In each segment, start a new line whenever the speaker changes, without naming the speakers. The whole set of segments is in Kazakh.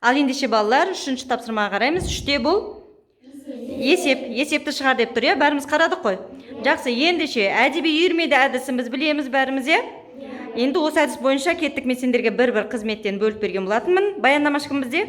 Ал ендеше балалар, үшінші тапсырмаға қараймыз. Үште бұл есепті шығар деп тұр, бәріміз қарадық қой. Жақсы, ендеше әдеби үйірмеде әдісіміз білеміз бәріміз, Енді осы әдіс бойынша кеттік, мен сендерге бір-бір қызметтен бөліп берген болатынмын. Баяндамашы кім бізде?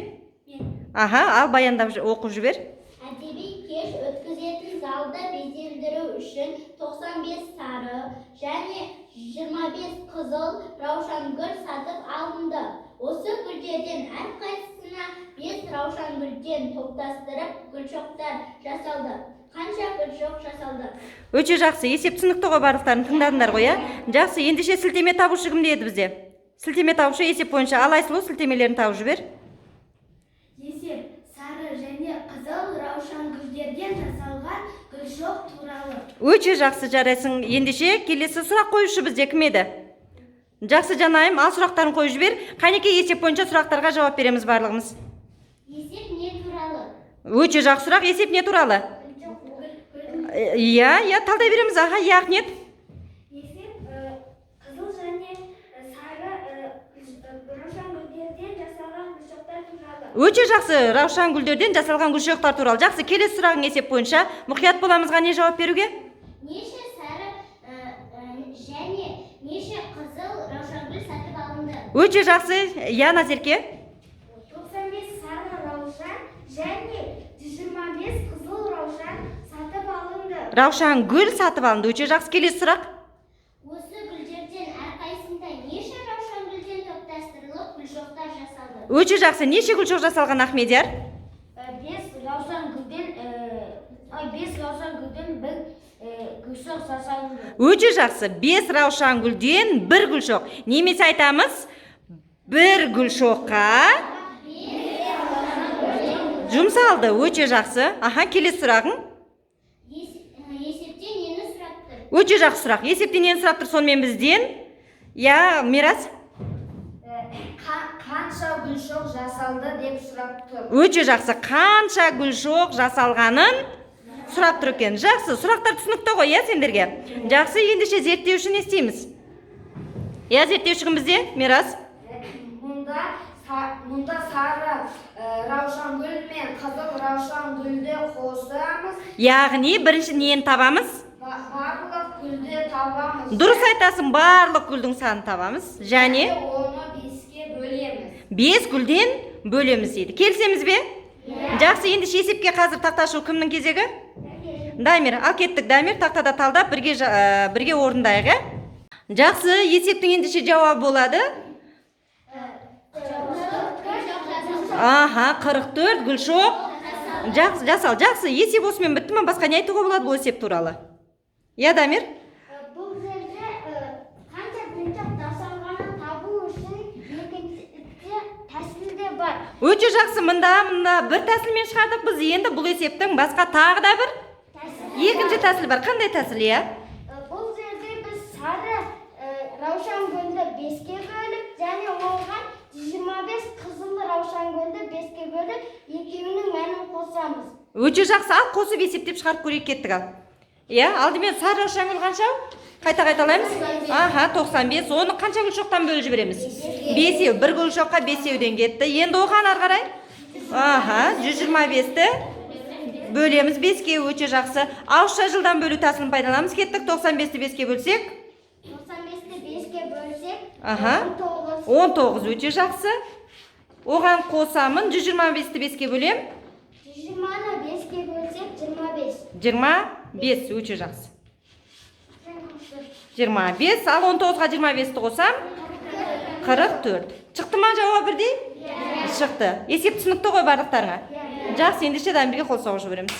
Ал баяндап оқып жібер.
Әдеби кеш өткізетін залды безендіру үшін 95 сары және 25 қызыл раушан гүл сатып алынды. Осы гүлдерден әрқайсысына 5 раушан гүлден топтастырып гүлшоқтар жасалды. Қанша гүлшоқ жасалды?
Өте жақсы, есеп түсінікті ғой, барлықтарын тыңдадыңдар ғой, Жақсы, ендеше сілтеме табушы кімде еді бізде? Сілтеме табушы есеп бойынша Алайсұлу сілтемелерін тауып жібер.
Есеп сары және қызыл раушан гүлдерден жасалған гүлшоқ туралы.
Өте жақсы, жарайсың. Ендеше келесі сұрақ қойушы бізде кім еді? Жақсы, жанайым, ал сұрақтарын қойып жібер. Қанеке есеп бойынша сұрақтарға жауап береміз барлығымыз.
Есеп не туралы?
Өте жақсы сұрақ, есеп не туралы? Талдай береміз. Яғнет.
Есеп қызыл және сары раушан гүлдерден жасалған гүлшоқтар туралы.
Өте жақсы, раушан гүлдерден жасалған гүлшоқтар туралы. Жақсы, келесі сұрағың есеп бойынша мұқият боламызға не жауап беруге?
Неше сары және неше қызыл раушан гүл сатып алынды?
Өте жақсы, Назерке.
95 сары раушан және 25 қызыл раушан сатып алынды.
Раушан гүл сатып алынды. Өте жақсы, келесі сұрақ.
Осы гүлдерден әрқайсында неше раушан гүлден топтастырылып гүлшоқтар жасалды?
Өте жақсы, неше гүлшоқ жасалған Ахмедияр?
5 раушан гүлден бір гүлшоқ жасалынды.
Өте жақсы, 5 раушан гүлден бір гүлшоқ. Немесе айтамыз, бір гүлшоққа жұмсалды. Өте жақсы. Келесі сұрағың.
Есептен нені сұрап тұр?
Өте жақсы сұрақ. Есептен нені сұрап тұр сонымен бізден? Мирас?
Қанша гүлшоқ жасалды деп сұрап тұр.
Өте жақсы. Қанша гүлшоқ жасалғанын сұрап тұр екен. Жақсы, сұрақтар түсінікті ғой, сендерге. Жақсы, ендеше зерттеуші не істейміз? Зерттеуші кім бізде? Мирас?
Мұнда сары раушан гүл мен қызыл раушан гүлді қосамыз.
Яғни бірінші нені табамыз?
Барлық гүлді табамыз.
Дұрыс айтасың, барлық гүлдің санын табамыз. Және
оны 5-ке бөлеміз.
5 гүлден бөлеміз дейді. Келісеміз бе? Жақсы, ендеше есепке қазір тақташу кімнің кезегі? Дамир, ал кеттік. Дамир тақтада талдап бірге орындайық. Жақсы, есептің ендеше жауабы болады. 44 гүлшоқ жасал. Жақсы, есеп осымен бітті ме? Басқа не айтуға болады бұл есеп туралы? Дамир?
Бұл жерде қанша гүлшоқ жасалғанын табу үшін екінші тәсіл де бар.
Өте жақсы, мұнда бір тәсілмен шығардық біз. Енді бұл есептің басқа тағы да бір екінші тәсіл бар. Қандай тәсіл,
Бұл жерде біз сары раушан гүлді 5-ке бөліп, және оған 25 қызыл раушан гүлді 5-ке бөліп, екеуінің мәнін қосамыз.
Өте жақсы, ал қосып есептеп шығарып көрейік кеттік ал. Алдымен сары раушан гүл қанша? Қайта-қайталаймыз. 95. Оны қанша гүлшоқтан бөліп жібереміз? 5-еу. Бір гүлшоққа 5-еуден кетті. Енді оған ары қарай? 125-ті бөлеміз 5-ке. Өте жақсы. Ауызша жылдан бөлу тәсілін пайдаланамыз. Кеттік. 95-ті 5-ке бөлсек?
95-ті 5-ке бөлсек?
19. Өте жақсы. Оған қосамын. 125-ті 5-ке бөлем?
20-ны 5-ке бөлсек 25.
25. Өте жақсы. 25. Ал 19-ға 25-ті қосам? 44. Шықты ма жауап бірдей? Шықты. Есеп түсінікті ғой барлықтарыңа? Жақсы, ендеше Дамирге қол соғып жібереміз.